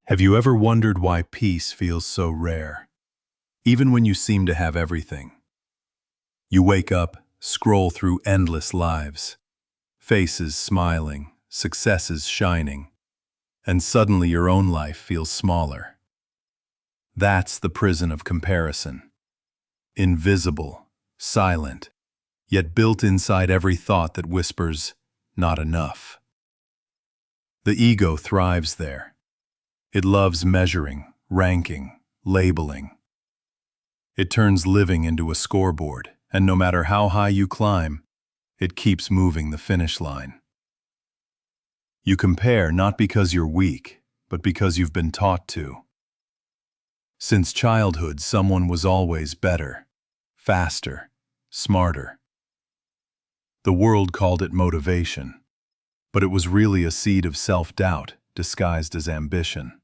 Have you ever wondered why peace feels so rare, even when you seem to have everything? You wake up, scroll through endless lives, faces smiling, successes shining, and suddenly your own life feels smaller. That's the prison of comparison. Invisible, silent, yet built inside every thought that whispers, "Not enough." The ego thrives there. It loves measuring, ranking, labeling. It turns living into a scoreboard, and no matter how high you climb, it keeps moving the finish line. You compare not because you're weak, but because you've been taught to. Since childhood, someone was always better, faster, smarter. The world called it motivation, but it was really a seed of self-doubt disguised as ambition.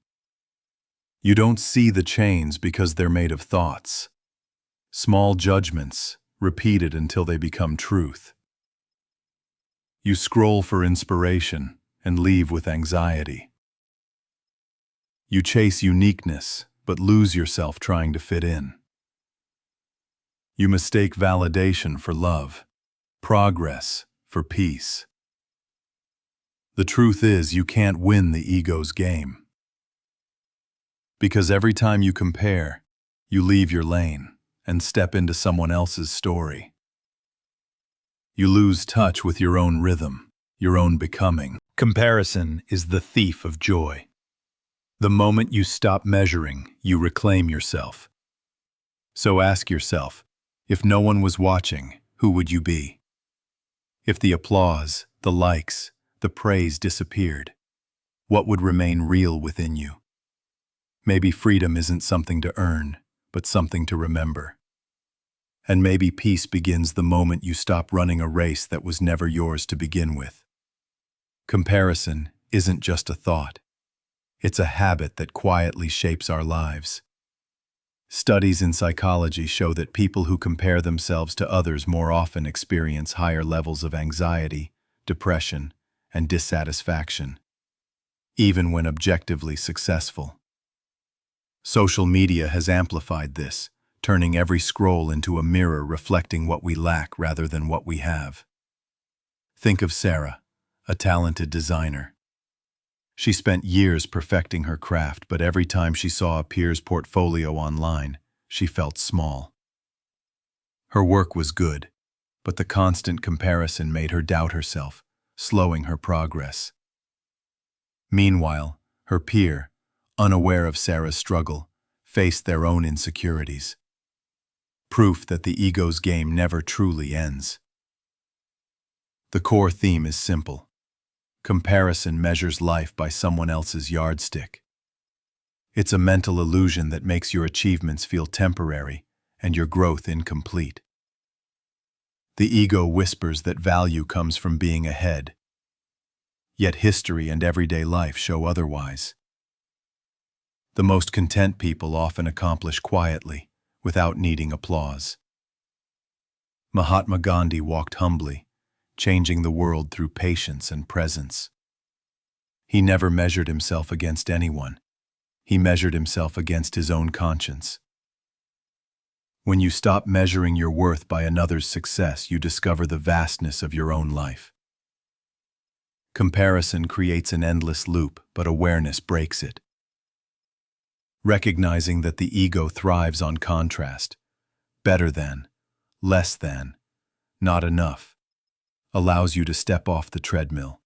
You don't see the chains because they're made of thoughts. Small judgments, repeated until they become truth. You scroll for inspiration and leave with anxiety. You chase uniqueness, but lose yourself trying to fit in. You mistake validation for love, progress for peace. The truth is, you can't win the ego's game. Because every time you compare, you leave your lane and step into someone else's story. You lose touch with your own rhythm, your own becoming. Comparison is the thief of joy. The moment you stop measuring, you reclaim yourself. So ask yourself, if no one was watching, who would you be? If the applause, the likes, the praise disappeared, what would remain real within you? Maybe freedom isn't something to earn, but something to remember. And maybe peace begins the moment you stop running a race that was never yours to begin with. Comparison isn't just a thought. It's a habit that quietly shapes our lives. Studies in psychology show that people who compare themselves to others more often experience higher levels of anxiety, depression, and dissatisfaction, even when objectively successful. Social media has amplified this, turning every scroll into a mirror reflecting what we lack rather than what we have. Think of Sarah, a talented designer. She spent years perfecting her craft, but every time she saw a peer's portfolio online, she felt small. Her work was good, but the constant comparison made her doubt herself, slowing her progress. Meanwhile, her peer, unaware of Sarah's struggle, faced their own insecurities. Proof that the ego's game never truly ends. The core theme is simple. Comparison measures life by someone else's yardstick. It's a mental illusion that makes your achievements feel temporary and your growth incomplete. The ego whispers that value comes from being ahead. Yet history and everyday life show otherwise. The most content people often accomplish quietly, without needing applause. Mahatma Gandhi walked humbly, changing the world through patience and presence. He never measured himself against anyone. He measured himself against his own conscience. When you stop measuring your worth by another's success, you discover the vastness of your own life. Comparison creates an endless loop, but awareness breaks it. Recognizing that the ego thrives on contrast, better than, less than, not enough, allows you to step off the treadmill.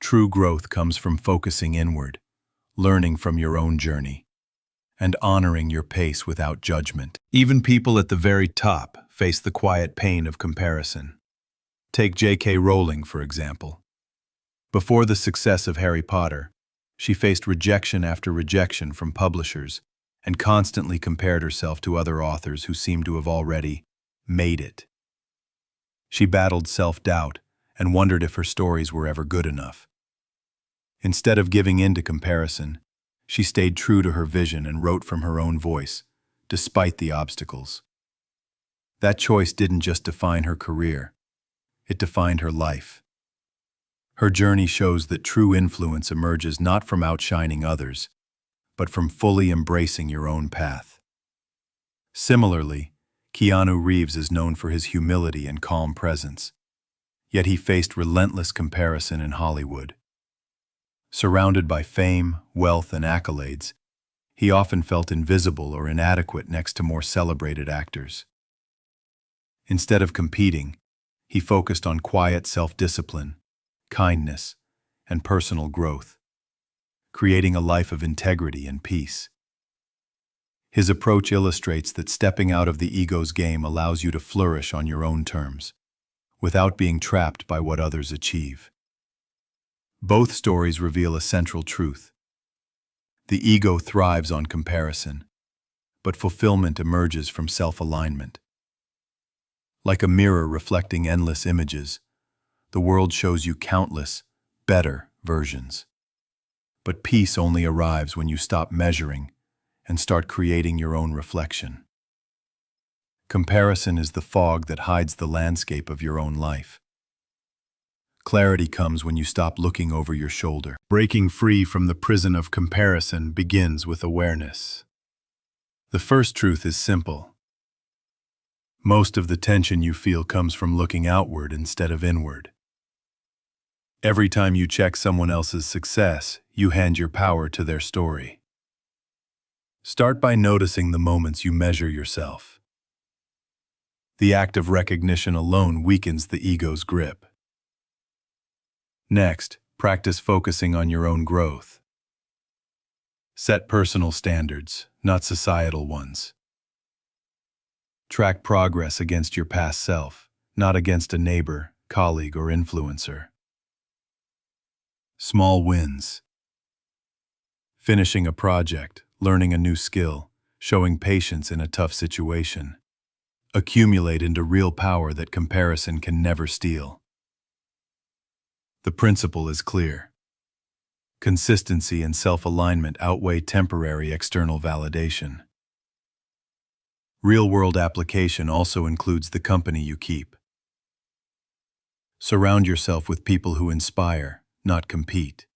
True growth comes from focusing inward, learning from your own journey, and honoring your pace without judgment. Even people at the very top face the quiet pain of comparison. Take J.K. Rowling, for example. Before the success of Harry Potter, she faced rejection after rejection from publishers and constantly compared herself to other authors who seemed to have already made it. She battled self-doubt and wondered if her stories were ever good enough. Instead of giving in to comparison, she stayed true to her vision and wrote from her own voice, despite the obstacles. That choice didn't just define her career, it defined her life. Her journey shows that true influence emerges not from outshining others, but from fully embracing your own path. Similarly, Keanu Reeves is known for his humility and calm presence, yet he faced relentless comparison in Hollywood. Surrounded by fame, wealth, and accolades, he often felt invisible or inadequate next to more celebrated actors. Instead of competing, he focused on quiet self-discipline, kindness, and personal growth, creating a life of integrity and peace. His approach illustrates that stepping out of the ego's game allows you to flourish on your own terms, without being trapped by what others achieve. Both stories reveal a central truth. The ego thrives on comparison, but fulfillment emerges from self-alignment. Like a mirror reflecting endless images, the world shows you countless, better versions. But peace only arrives when you stop measuring and start creating your own reflection. Comparison is the fog that hides the landscape of your own life. Clarity comes when you stop looking over your shoulder. Breaking free from the prison of comparison begins with awareness. The first truth is simple. Most of the tension you feel comes from looking outward instead of inward. Every time you check someone else's success, you hand your power to their story. Start by noticing the moments you measure yourself. The act of recognition alone weakens the ego's grip. Next, practice focusing on your own growth. Set personal standards, not societal ones. Track progress against your past self, not against a neighbor, colleague, or influencer. Small wins. Finishing a project, learning a new skill, showing patience in a tough situation. Accumulate into real power that comparison can never steal. The principle is clear. Consistency and self-alignment outweigh temporary external validation. Real-world application also includes the company you keep. Surround yourself with people who inspire, not compete.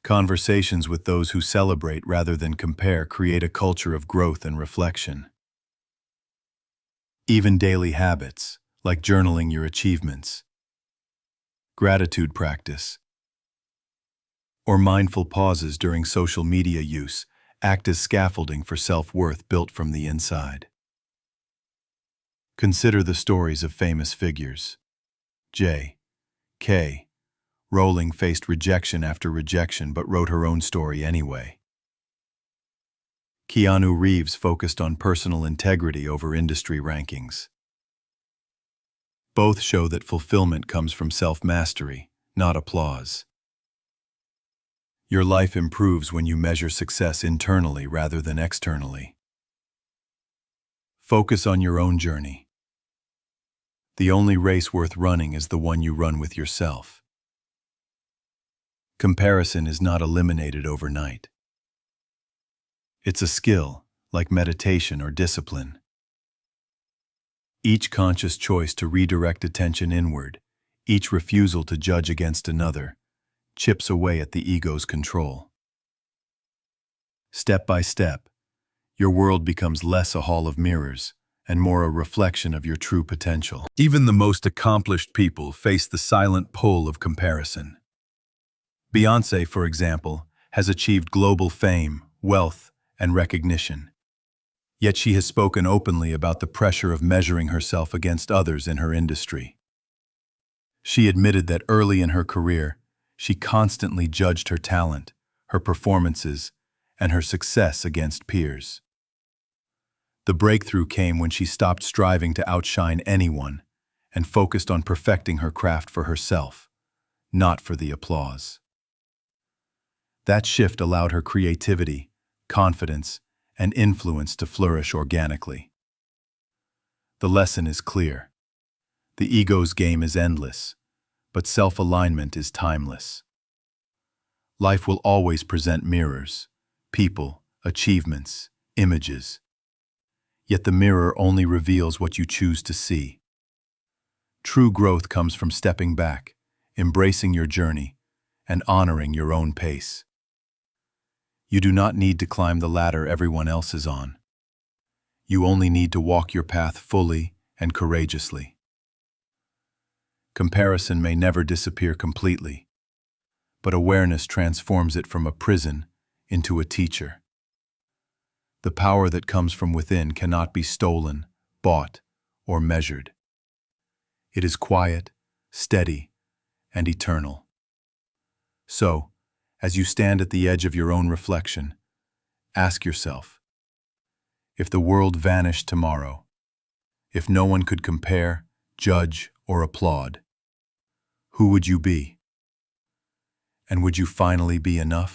Conversations with those who celebrate rather than compare create a culture of growth and reflection. Even daily habits, like journaling your achievements, gratitude practice, or mindful pauses during social media use, act as scaffolding for self-worth built from the inside. Consider the stories of famous figures. J.K. Rowling faced rejection after rejection but wrote her own story anyway. Keanu Reeves focused on personal integrity over industry rankings. Both show that fulfillment comes from self-mastery, not applause. Your life improves when you measure success internally rather than externally. Focus on your own journey. The only race worth running is the one you run with yourself. Comparison is not eliminated overnight. It's a skill, like meditation or discipline. Each conscious choice to redirect attention inward, each refusal to judge against another, chips away at the ego's control. Step by step, your world becomes less a hall of mirrors and more a reflection of your true potential. Even the most accomplished people face the silent pull of comparison. Beyoncé, for example, has achieved global fame, wealth, and recognition. Yet she has spoken openly about the pressure of measuring herself against others in her industry. She admitted that early in her career, she constantly judged her talent, her performances, and her success against peers. The breakthrough came when she stopped striving to outshine anyone and focused on perfecting her craft for herself, not for the applause. That shift allowed her creativity, confidence, and influence to flourish organically. The lesson is clear. The ego's game is endless, but self-alignment is timeless. Life will always present mirrors, people, achievements, images. Yet the mirror only reveals what you choose to see. True growth comes from stepping back, embracing your journey, and honoring your own pace. You do not need to climb the ladder everyone else is on. You only need to walk your path fully and courageously. Comparison may never disappear completely, but awareness transforms it from a prison into a teacher. The power that comes from within cannot be stolen, bought, or measured. It is quiet, steady, and eternal. So, as you stand at the edge of your own reflection, ask yourself, if the world vanished tomorrow, if no one could compare, judge, or applaud, who would you be? And would you finally be enough?